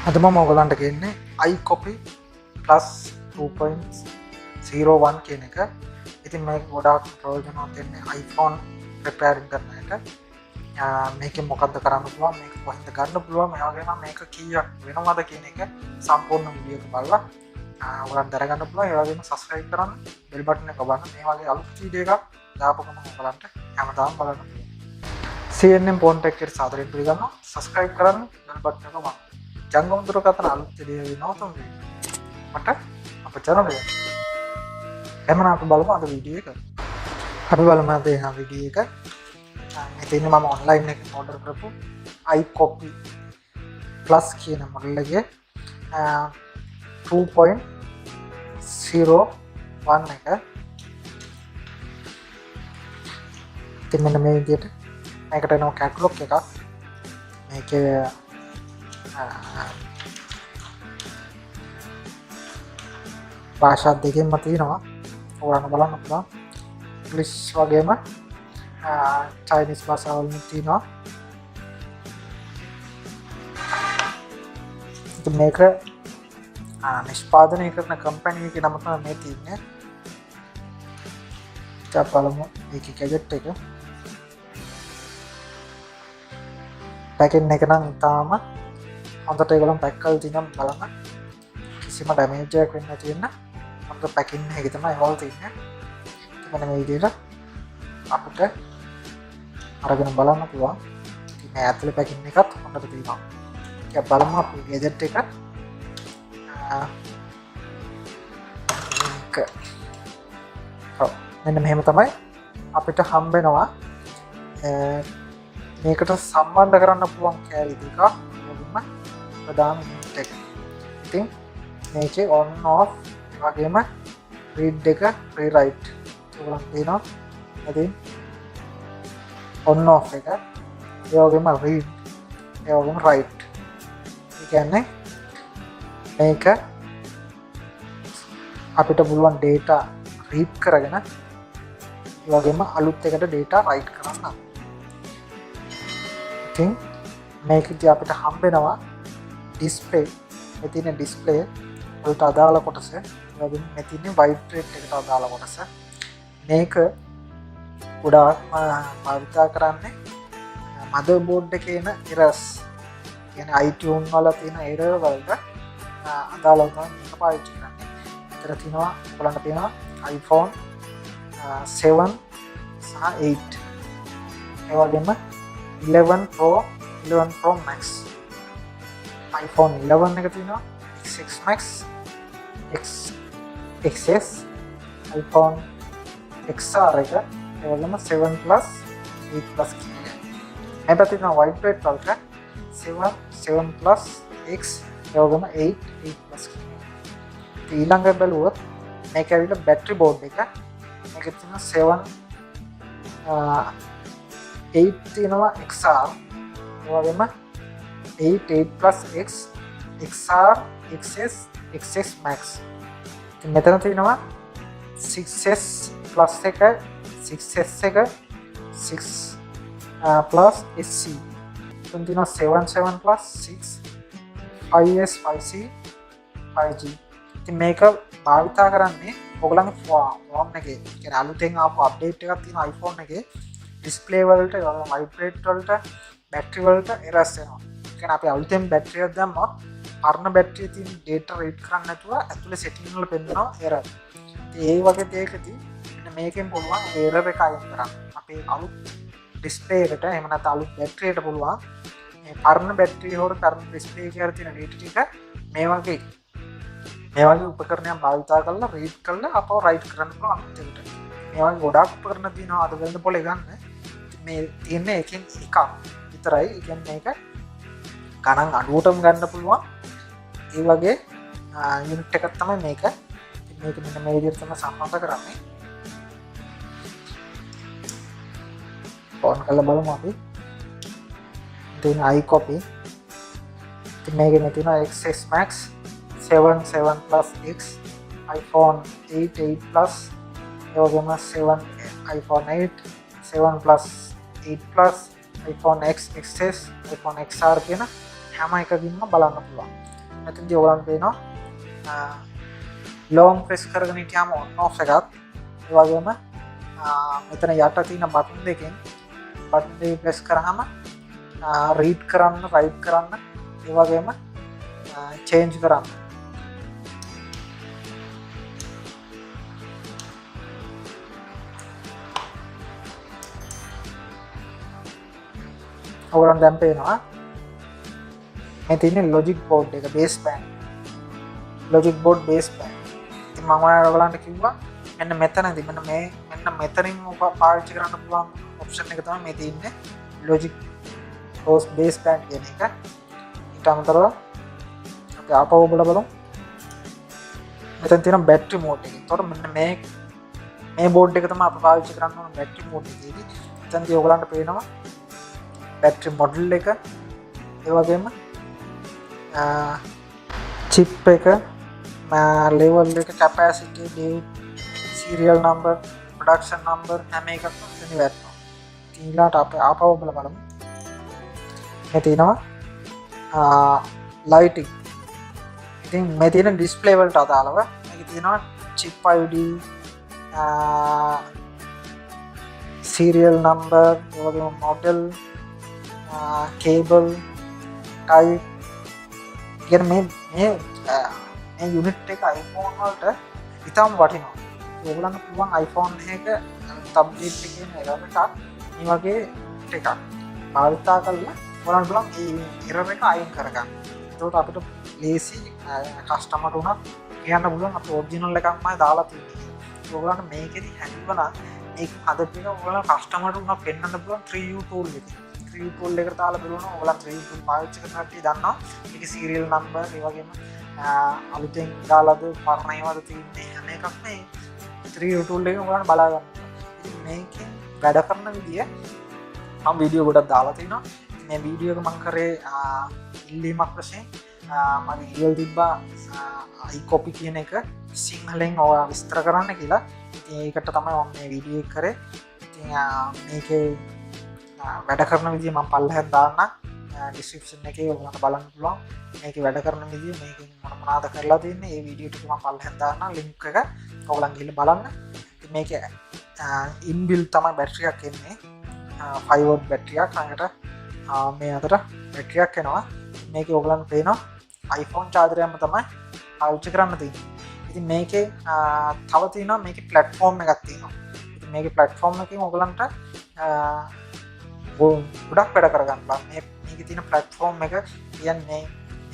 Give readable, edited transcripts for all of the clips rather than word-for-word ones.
අද මම ඔයගලන්ට කියන්නේ Icopy Plus 2.01 කියන එක. ඉතින් මේක ගොඩාක් ප්‍රයෝජනවත් වෙන්නේ iPhone repairing කරන එක. මේකෙන් මොකද්ද කරන්න පුළුවන්, මේක කොහෙන්ද ගන්න පුළුවන්, මේ වගේම මේක කීයක් වෙනවද කියන එක සම්පූර්ණ වීඩියෝ එක බලලා ඔයගලන්ට දැනගන්න පුළුවන්. ඒ වගේම subscribe කරන්න, bell button එක ඔබන්න. මේ වගේ අලුත් වීඩියෝ එකක් දාපු ගමන් ඔයගලන්ට හැමදාම බලන්න පුළුවන්. CMPhoneTech එකට සාදරයෙන් පිළිගන්නවා. subscribe කරන්න, bell button එක ඔබන්න. ජංගම දුරකථන අලුත් විඩියෝ වෙනවා මට අප channel එක. එහෙනම් අපි බලමු අද වීඩියෝ එක. අපි බලමු අද එන වීඩියෝ එක. මෙතන මම ඔන්ලයින් එකෙන් ඕඩර් කරපු Icopy Plus කියන මොඩල් එකේ 2.01 එක. ඉතින් මෙන්න මේ විදිහට මේකට එනවා කැටලොග් එකක්. මේකේ භාෂා දෙකෙන්ම තියෙනවා. ඔයාලම බලන්න පුළුවන්. ඉංග්‍රීසි වගේම චයිනීස් භාෂාවලින් තියෙනවා. ඉතින් මේක නිෂ්පාදනය කරන කම්පැනි එකේ නම තමයි මේ තියෙන්නේ. අපි බලමු මේකේ ගැජට් එක. පැකින් එක නම් තාම හොඳට ඒගොල්ලෝ පැක් කරලා තියෙනවා බලන්න. කිසිම ඩැමේජ් එකක් වෙන්නේ නැති වෙන්න හොඳ පැකින් එකක් තමයි ඒවල් තියෙන්නේ. මෙන්න මේ විදිහට අපිට අරගෙන බලන්න පුළුවන්. ඉතින් මේ ඇතුලේ පැකින් එකත් හොඳට තියෙනවා. ඒක බලමු අපි ගැජට් එක. මෙන්න මෙහෙම තමයි අපිට හම්බ වෙනවා. මේකට සම්බන්ධ කරන්න පුළුවන් කෑලි දෙකක්. ප්‍රධාන හින්ට් එක. ඉතින් මේකේ on off වගේම read එක rewrite ඒගොල්ලන් තියෙනවා. ඉතින් on off එක ඒ වගේම read ඒ වගේම write. ඒ කියන්නේ මේක අපිට පුළුවන් data read කරගෙන ඒ වගේම අලුත් එකට data write කරන්න. ඉතින් මේකදී අපිට හම්බ වෙනවා display. මෙතන display වලට අදාළ කොටස, වගේම මෙතන vibrate එකට අදාළ කොටස. මේක ගොඩාක් භාවිත කරන්නේ motherboard එකේ එන errors. කියන්නේ iTunes වල තියෙන error වලට අදාළව තමයි මේක පාවිච්චි කරන්නේ. ඒතර තියෙනවා බලන්න තියෙනවා iPhone 7 සහ 8. ඒ වගේම 11 Pro Max. iPhone 11 එක තියෙනවා, X6 Max, XS, iPhone XR එක, ඒ වගේම 7 Plus, 8 Plus කියන එක. මේ පැත්තේ තියෙනවා vibrate වලට 7 Plus, X, ඒ වගේම 8 Plus කියන එක. ඊළඟ බැලුවොත් මේක ඇවිල්ලා battery board එක. මේකේ තියෙනවා 8 තියෙනවා XR, ඒ වගේම 8 Plus X, XR, XS, XS Max. මෙතන තියෙනවා 6S Plus එක, 6S එක, 6 Plus SC. එතන තියෙනවා 7 Plus 6, 5S, 5C, 5G. ඉතින් මේක භාවිතා කරන්නේ ඔයගොල්ලන්ගේ ෆෝන් එකේ. කියන්නේ අලුතෙන් ආපු අප්ඩේට් එකක් තියෙන iPhone එකේ display වලට, vibrate වලට, battery වලට errors එනවා. කියන්නේ අපි අලුතෙන් බැටරි එකක් දැම්මොත් පරණ බැටරියේ තියෙන data read කරන්න නැතුව ඇතුලේ setting වල පෙන්නනවා error. ඉතින් ඒ වගේ දෙයකදී මෙන්න මේකෙන් පුළුවන් error එක අයින් කරන්න. අපේ අලුත් display එකට එහෙම නැත්නම් අලුත් බැටරි එකට පුළුවන් මේ පරණ බැටරි හොර පරණ display එකේ තියෙන data ටික මේ වගේ උපකරණයක් භාවිත කරලා read කරලා අපව write කරන්න පුළුවන් අලුත් එකට. මේ වගේ ගොඩාක් උපකරණ තියෙනවා අද වෙනද පොලේ ගන්න. මේ තියෙන්නේ එකෙන් එකක් විතරයි. ඒ කියන්නේ මේක ගණන් අඩුවටම ගන්න පුළුවන්. ඒ වගේ යුනිට් එකක් තමයි මේක. මේක මෙන්න මේ විදිහට තමයි සම්බන්ධ කරන්නේ. ඕන් කරලා බලමු අපි. ඉතින් Icopy. ඉතින් මේකේ තියෙනවා XS Max, 7 Plus X, iPhone 8 Plus, ඒ වගේම 7 iPhone 8, 7 Plus 8 Plus, iPhone X, XS, iPhone XR කියන හැම එකකින්ම බලන්න පුළුවන්. මෙතනදී ඔයගලන්ට පේනවා long press කරගෙන හිටියාම on off එකත් ඒ වගේම මෙතන යට තියෙන බටන් දෙකෙන් බටන් දෙක press කරාම read කරන්න write කරන්න ඒ වගේම change කරන්න ඔයගලන්ට දැන් පේනවා මේ තියෙන logic board එක base band logic board base band ඉතින් මම ඔයගලන්ට කිව්වා මෙන්න මෙතනදී මෙන්න මෙතනින් පාවිච්චි කරන්න පුළුවන් ඔප්ෂන් එක තමයි මේ තියෙන්නේ logic base band කියන එක ඊට අමතරව අපි ආපහු බලමු මෙතන තියෙන battery mode එක. ඒතකොට මෙන්න මේ board එක තමයි අපි පාවිච්චි කරන්න ඕන battery mode එකේදී. එතනදී ඔයගලන්ට පේනවා battery model එක ඒ වගේම chip එක level එක capacity date serial number production number හැම එකක්ම මෙතන වැටෙනවා. ඊළාට අපි ආපහු බලමු. මේ තියෙනවා lighting. ඉතින් මේ තියෙන display වලට අදාළව මේකේ තියෙනවා chip ID serial number ඒ වගේම model cable type කියන මේ unit එක iPhone වලට ඉතාම වටිනවා. ඔයගලන්ට පුළුවන් iPhone එක update එකේ error එකක් මේ වගේ එකක් භාවිතා කරලා ඔයගලන්ට පුළුවන් මේ error එක අයින් කරගන්න. ඒකට අපිට ලේසි කස්ටමර් උනත් කියන්න පුළුවන් අපේ ඔරිජිනල් එකක්මයි දාලා තියෙන්නේ. ඔයගලන්ට මේකෙදි හැංගුණා මේක හදපින ඔයගලන්ට කස්ටමර් උනත් පෙන්වන්න පුළුවන් 3U tool එකේ. 3U tool එකට දාලා බලනවා ඔයගලන්ට 3U tool පාවිච්චි කරන කට්ටිය දන්නවා. මේකේ serial number ඒ වගේම අලුතෙන් දාලාද පරණ ඒවාද තියෙන්නේ හැම එකක්ම මේ 3U tool එකෙන් ඔයගලන්ට බලා ගන්න. ඉතින් මේකෙන් වැඩ කරන විදිය මම වීඩියෝ ගොඩක් දාලා තිනවා. මේ වීඩියෝ එක මම කරේ ඉල්ලීමක් වශයෙන් මගේ ඊල් තිබ්බා Icopy කියන එක සිංහලෙන් ඔයා විස්තර කරන්න කියලා. ඉතින් ඒකට තමයි මම මේ වීඩියෝ එක කරේ. ඉතින් මේකේ වැඩ කරන විදිය මම පල්ලෙහාට දාන්න description එකේ ඔයාලට බලන්න පුළුවන්. මේකේ වැඩ කරන විදිය මේකෙන් මොනවද කරලා තියෙන්නේ ඒ වීඩියෝ ටික මම පල්ලෙහාට දාන්න link එක ඔයාලන් ගිහලා බලන්න. ඉතින් මේකේ inbuilt තමයි බැටරි එකක් එන්නේ 5 watt බැටරි එකක්. ළඟට මේ අතර බැටරි එකක් එනවා. මේකේ ඔයගලන්ට පේනවා iPhone charger එකම තමයි පාවිච්චි කරන්න තියෙන්නේ. ඉතින් මේකේ තව තියෙනවා මේකේ platform එකක් තියෙනවා. ඉතින් මේකේ platform එකකින් ඔයගලන්ට ගොඩක් වැඩ කරගන්න පුළුවන්. මේකේ තියෙන platform එක කියන්නේ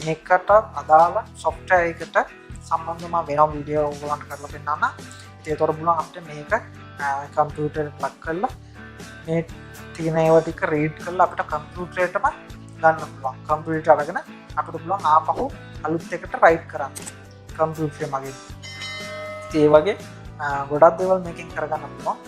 මේකට අදාළ software එකට සම්බන්ධව මම වෙනම වීඩියෝ ඔයගලන්ට කරලා පෙන්නන්න. ඉතින් ඒතර පුළුවන් අපිට මේක කම්පියුටර් එකට ප්ලග් කරලා මේ තියෙන ඒවා ටික රීඩ් කරලා අපිට කම්පියුටර් එකටම ගන්න පුළුවන්. කම්පියුටර් අරගෙන අපිට පුළුවන් ආපහු අලුත් එකට රයිට් කරන්න කම්පියුටර් මගින්. ඉතින් ඒ වගේ ගොඩක් දේවල් මේකෙන් කරගන්න පුළුවන්.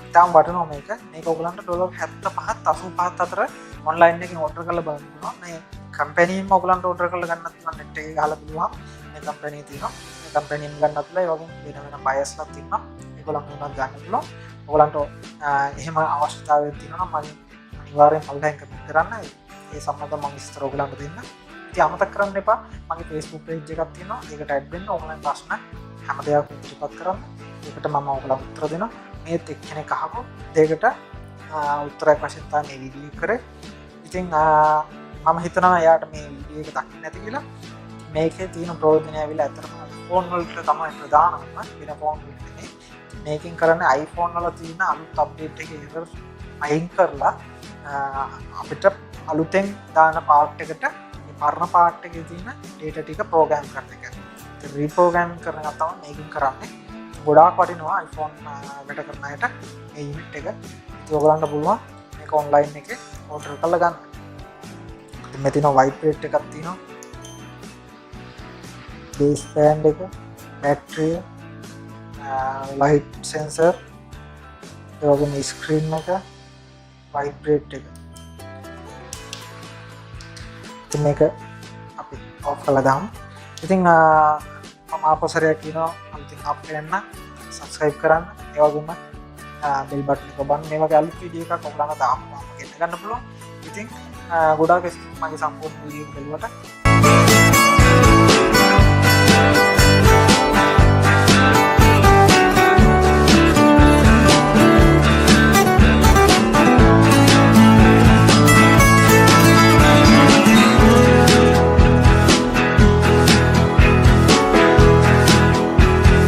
ඉතාලම වටිනවා මේක. මේක ඔයගලන්ට $75ත් 85ත් අතර ඔන්ලයින් එකකින් ඕඩර් කරලා බලන්න පුළුවන්. මේ කම්පැනිම ඔයගලන්ට ඕඩර් කරලා ගන්නත් පුළුවන්. net එකේ ගහලා පුළුවන්. මේ කම්පැනි තියෙනවා. මේ කම්පැනිම ගන්නත් පුළුවන්. ඒ වගේම වෙන බයස්ලා තියෙනවා. ඒගොල්ලන් උනත් ගන්න පුළුවන්. ඔයගලන්ට එහෙම අවශ්‍යතාවයක් තියෙනවා නම් මම අනිවාර්යෙන් පල්ලෙන් කමෙන්ට් කරන්න. ඒ සම්බන්ධව මම විස්තර ඔයගලන්ට දෙන්න. ඉතින් අමතක කරන්න එපා. මගේ Facebook page එකක් තියෙනවා. ඒකට add වෙන්න ඔන්ලයින් ප්‍රශ්න හැම දෙයක්ම ඉදිරිපත් කරන්න. ඒකට මම ඔයගලන්ට උත්තර දෙනවා. මේත් එක්කෙනෙක් අහපු දෙයකට උත්තරයක් වශයෙන් තමයි මේ වීඩියෝ එක කරේ. ඉතින් මම හිතනවා එයාට මේ වීඩියෝ එක දකින්න නැති කියලා. මේකේ තියෙන ප්‍රයෝජනය ඇවිල්ලා ඇත්තටම ෆෝන් වලට තමයි ප්‍රධානම වෙන ෆෝන් වලට නෙමෙයි. මේකෙන් කරන්නේ iPhone වල තියෙන අලුත් අප්ඩේට් එකේ error අයින් කරලා අපිට අලුතෙන් දාන පාර්ට් එකට මේ පරණ පාර්ට් එකේ තියෙන data ටික ප්‍රෝග්‍රෑම් කරන එක. ඒක රීප්‍රෝග්‍රෑම් කරන එක තමයි මේකෙන් කරන්නේ. ගොඩාක් වටිනවා iPhone වැඩ කරන අයට මේ යුනිට් එක. ඉතින් ඔයගලන්ට පුළුවන් මේක ඔන්ලයින් එකේ ඕඩර් කරලා ගන්න. ඉතින් මේ තියෙන vibrate එකක් තියෙනවා. base band එක, battery, light sensor, ඒ වගේම screen එක, vibrate එක. ඉතින් මේක අපි ඔෆ් කරලා දාමු. ඉතින් මම ආපස්සරයක් කියනවා අලුතින් අප්ඩේට් වෙන්න subscribe කරන්න. ඒ වගේම bell button එක ඔබන්න. මේ වගේ අලුත් වීඩියෝ එකක් ඔයගලන්ට දාන්න ගෙන්න ගන්න පුළුවන්. ඉතින් ගොඩාක් මගේ සම්පූර්ණ වීඩියෝ එක බලුවට